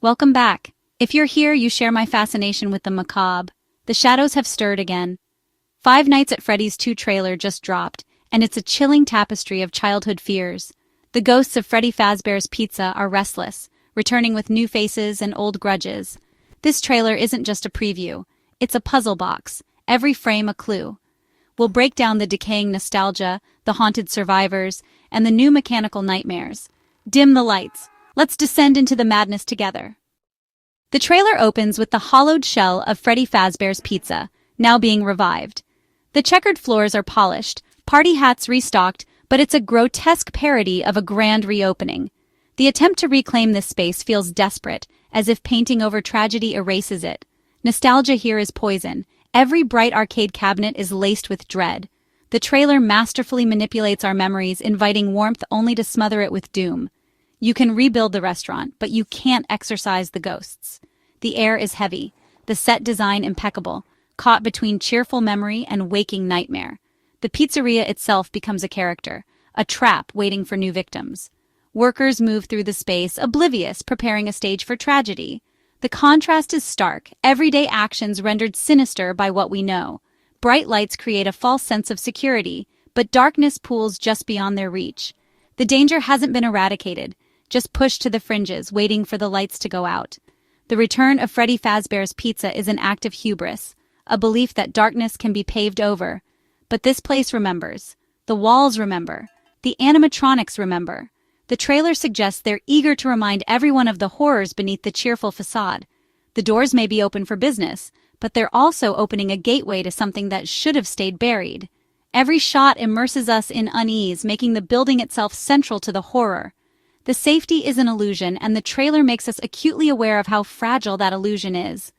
Welcome back. If you're here, you share my fascination with the macabre. The shadows have stirred again. Five Nights at Freddy's 2 trailer just dropped, and it's a chilling tapestry of childhood fears. The ghosts of Freddy Fazbear's Pizza are restless, returning with new faces and old grudges. This trailer isn't just a preview. It's a puzzle box, every frame a clue. We'll break down the decaying nostalgia, the haunted survivors, and the new mechanical nightmares. Dim the lights. Let's descend into the madness together. The trailer opens with the hollowed shell of Freddy Fazbear's Pizza, now being revived. The checkered floors are polished, party hats restocked, but it's a grotesque parody of a grand reopening. The attempt to reclaim this space feels desperate, as if painting over tragedy erases it. Nostalgia here is poison. Every bright arcade cabinet is laced with dread. The trailer masterfully manipulates our memories, inviting warmth only to smother it with doom. You can rebuild the restaurant, but you can't exorcise the ghosts. The air is heavy, the set design impeccable, caught between cheerful memory and waking nightmare. The pizzeria itself becomes a character, a trap waiting for new victims. Workers move through the space, oblivious, preparing a stage for tragedy. The contrast is stark, everyday actions rendered sinister by what we know. Bright lights create a false sense of security, but darkness pools just beyond their reach. The danger hasn't been eradicated, just pushed to the fringes, waiting for the lights to go out. The return of Freddy Fazbear's Pizza is an act of hubris, a belief that darkness can be paved over. But this place remembers. The walls remember. The animatronics remember. The trailer suggests they're eager to remind everyone of the horrors beneath the cheerful facade. The doors may be open for business, but they're also opening a gateway to something that should have stayed buried. Every shot immerses us in unease, making the building itself central to the horror. The safety is an illusion, and the trailer makes us acutely aware of how fragile that illusion is.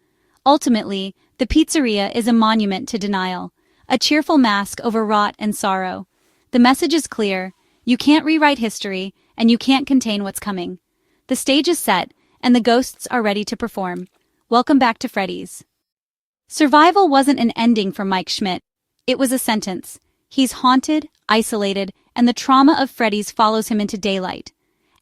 Ultimately, the pizzeria is a monument to denial, a cheerful mask over rot and sorrow. The message is clear: you can't rewrite history, and you can't contain what's coming. The stage is set, and the ghosts are ready to perform. Welcome back to Freddy's. Survival wasn't an ending for Mike Schmidt. It was a sentence. He's haunted, isolated, and the trauma of Freddy's follows him into daylight.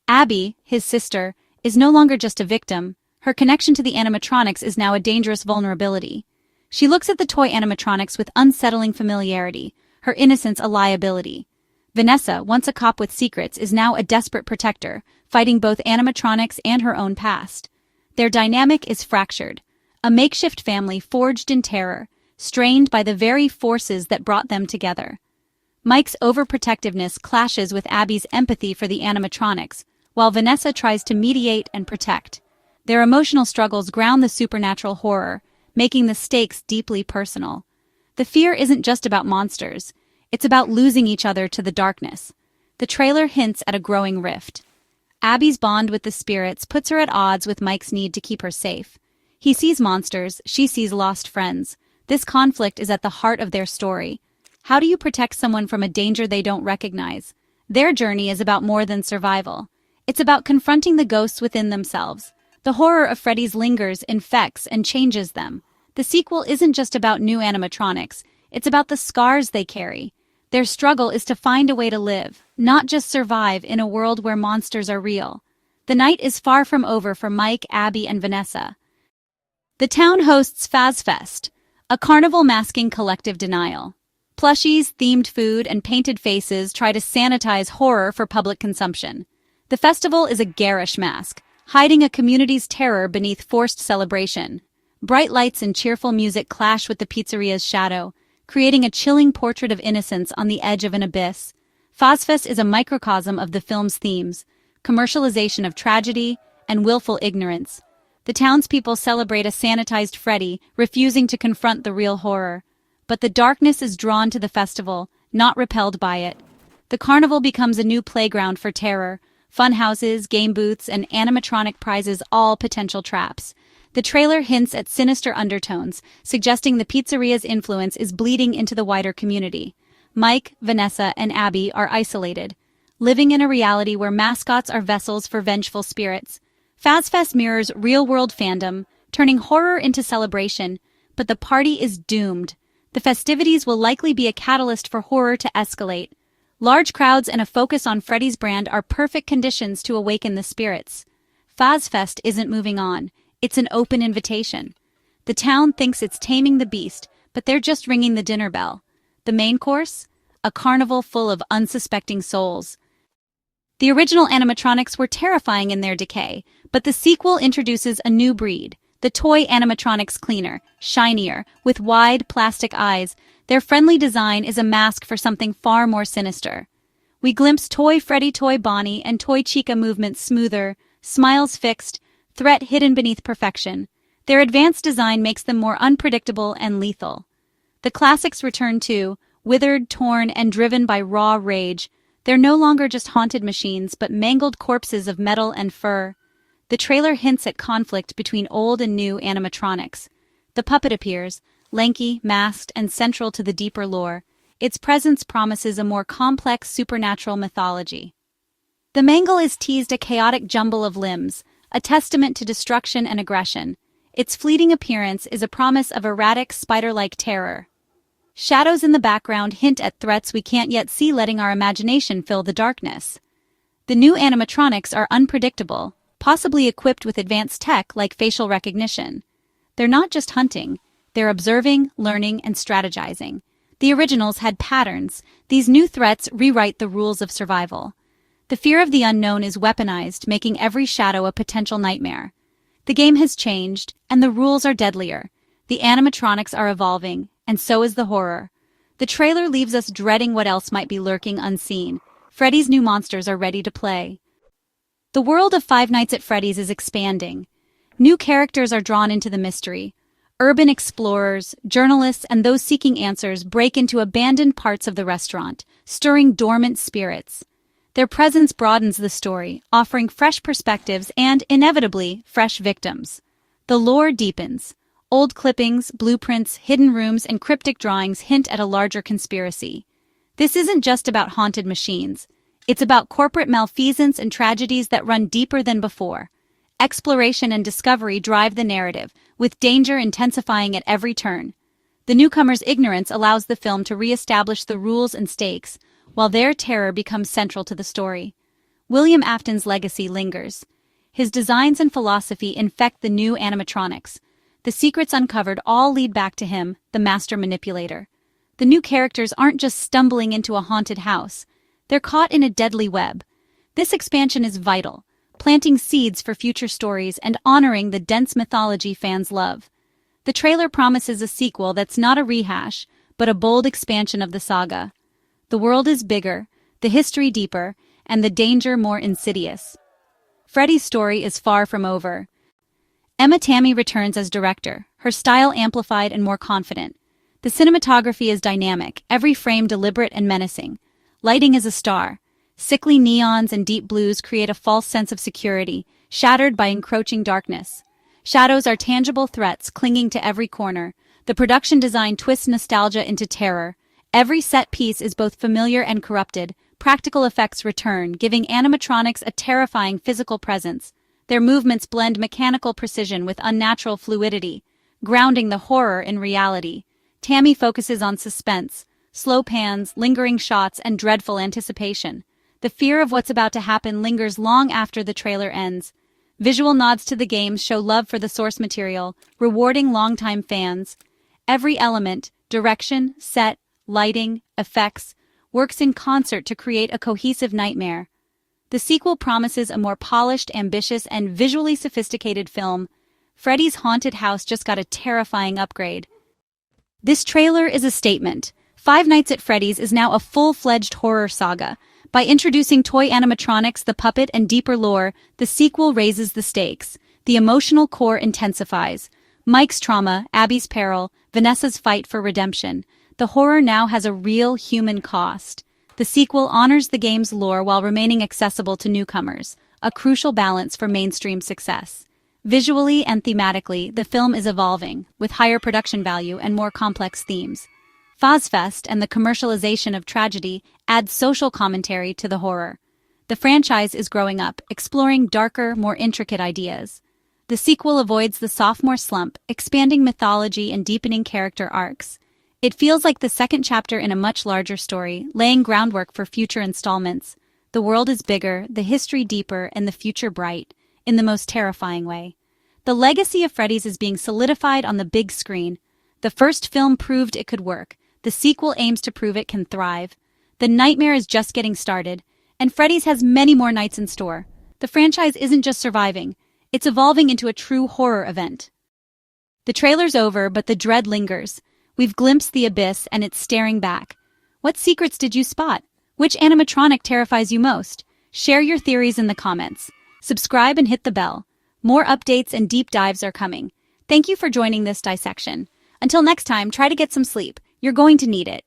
Abby, his sister, is no longer just a victim. Her connection to the animatronics is now a dangerous vulnerability. She looks at the toy animatronics with unsettling familiarity, her innocence a liability. Vanessa, once a cop with secrets, is now a desperate protector, fighting both animatronics and her own past. Their dynamic is fractured, a makeshift family forged in terror, strained by the very forces that brought them together. Mike's overprotectiveness clashes with Abby's empathy for the animatronics, while Vanessa tries to mediate and protect. Their emotional struggles ground the supernatural horror, making the stakes deeply personal. The fear isn't just about monsters. It's about losing each other to the darkness. The trailer hints at a growing rift. Abby's bond with the spirits puts her at odds with Mike's need to keep her safe. He sees monsters, she sees lost friends. This conflict is at the heart of their story. How do you protect someone from a danger they don't recognize? Their journey is about more than survival. It's about confronting the ghosts within themselves. The horror of Freddy's lingers, infects, and changes them. The sequel isn't just about new animatronics. It's about the scars they carry. Their struggle is to find a way to live, not just survive in a world where monsters are real. The night is far from over for Mike, Abby, and Vanessa. The town hosts Fazfest, a carnival masking collective denial. Plushies, themed food, and painted faces try to sanitize horror for public consumption. The festival is a garish mask, hiding a community's terror beneath forced celebration. Bright lights and cheerful music clash with the pizzeria's shadow, creating a chilling portrait of innocence on the edge of an abyss. Fazfest is a microcosm of the film's themes: commercialization of tragedy and willful ignorance. The townspeople celebrate a sanitized Freddy, refusing to confront the real horror. But the darkness is drawn to the festival, not repelled by it. The carnival becomes a new playground for terror. Fun houses, game booths, and animatronic prizes, all potential traps. The trailer hints at sinister undertones, suggesting the pizzeria's influence is bleeding into the wider community. Mike, Vanessa, and Abby are isolated, living in a reality where mascots are vessels for vengeful spirits. Fazfest mirrors real-world fandom, turning horror into celebration, but the party is doomed. The festivities will likely be a catalyst for horror to escalate. Large crowds and a focus on Freddy's brand are perfect conditions to awaken the spirits. Fazfest isn't moving on. It's an open invitation. The town thinks it's taming the beast, but they're just ringing the dinner bell. The main course? A carnival full of unsuspecting souls. The original animatronics were terrifying in their decay, but the sequel introduces a new breed, the toy animatronics cleaner, shinier, with wide, plastic eyes. Their friendly design is a mask for something far more sinister. We glimpse toy Freddy, toy Bonnie, and toy Chica movements smoother, smiles fixed, threat hidden beneath perfection. Their advanced design makes them more unpredictable and lethal. The classics return too, withered, torn, and driven by raw rage. They're no longer just haunted machines, but mangled corpses of metal and fur. The trailer hints at conflict between old and new animatronics. The puppet appears, lanky, masked, and central to the deeper lore. Its presence promises a more complex supernatural mythology. The mangle is teased a chaotic jumble of limbs, a testament to destruction and aggression. Its fleeting appearance is a promise of erratic, spider-like terror. Shadows in the background hint at threats we can't yet see, letting our imagination fill the darkness. The new animatronics are unpredictable, possibly equipped with advanced tech like facial recognition. They're not just hunting, they're observing, learning, and strategizing. The originals had patterns. These new threats rewrite the rules of survival. The fear of the unknown is weaponized, making every shadow a potential nightmare. The game has changed, and the rules are deadlier. The animatronics are evolving, and so is the horror. The trailer leaves us dreading what else might be lurking unseen. Freddy's new monsters are ready to play. The world of Five Nights at Freddy's is expanding. New characters are drawn into the mystery. Urban explorers, journalists, and those seeking answers break into abandoned parts of the restaurant, stirring dormant spirits. Their presence broadens the story, offering fresh perspectives and, inevitably, fresh victims. The lore deepens. Old clippings, blueprints, hidden rooms, and cryptic drawings hint at a larger conspiracy. This isn't just about haunted machines. It's about corporate malfeasance and tragedies that run deeper than before. Exploration and discovery drive the narrative, with danger intensifying at every turn. The newcomer's ignorance allows the film to re-establish the rules and stakes, while their terror becomes central to the story. William Afton's legacy lingers. His designs and philosophy infect the new animatronics. The secrets uncovered all lead back to him, the master manipulator. The new characters aren't just stumbling into a haunted house. They're caught in a deadly web. This expansion is vital, planting seeds for future stories and honoring the dense mythology fans love. The trailer promises a sequel that's not a rehash, but a bold expansion of the saga. The world is bigger, the history deeper, and the danger more insidious. Freddy's story is far from over. Emma Tammi returns as director, her style amplified and more confident. The cinematography is dynamic, every frame deliberate and menacing. Lighting is a star. Sickly neons and deep blues create a false sense of security, shattered by encroaching darkness. Shadows are tangible threats clinging to every corner. The production design twists nostalgia into terror. Every set piece is both familiar and corrupted. Practical effects return, giving animatronics a terrifying physical presence. Their movements blend mechanical precision with unnatural fluidity, grounding the horror in reality. Tammi focuses on suspense, slow pans, lingering shots, and dreadful anticipation. The fear of what's about to happen lingers long after the trailer ends. Visual nods to the games show love for the source material, rewarding longtime fans. Every element, direction, set, lighting, effects, works in concert to create a cohesive nightmare. The sequel promises a more polished, ambitious, and visually sophisticated film. Freddy's haunted house just got a terrifying upgrade. This trailer is a statement. Five Nights at Freddy's is now a full-fledged horror saga. By introducing toy animatronics, the puppet, and deeper lore, the sequel raises the stakes. The emotional core intensifies. Mike's trauma, Abby's peril, Vanessa's fight for redemption. The horror now has a real human cost. The sequel honors the game's lore while remaining accessible to newcomers, a crucial balance for mainstream success. Visually and thematically, the film is evolving, with higher production value and more complex themes. Fazfest and the commercialization of tragedy add social commentary to the horror. The franchise is growing up, exploring darker, more intricate ideas. The sequel avoids the sophomore slump, expanding mythology and deepening character arcs. It feels like the second chapter in a much larger story, laying groundwork for future installments. The world is bigger, the history deeper, and the future bright. in the most terrifying way. The legacy of Freddy's is being solidified on the big screen. The first film proved it could work. The sequel aims to prove it can thrive. The nightmare is just getting started, and Freddy's has many more nights in store. The franchise isn't just surviving, it's evolving into a true horror event. The trailer's over, but the dread lingers. We've glimpsed the abyss, and it's staring back. What secrets did you spot? Which animatronic terrifies you most? Share your theories in the comments. Subscribe and hit the bell. More updates and deep dives are coming. Thank you for joining this dissection. Until next time, try to get some sleep. You're going to need it.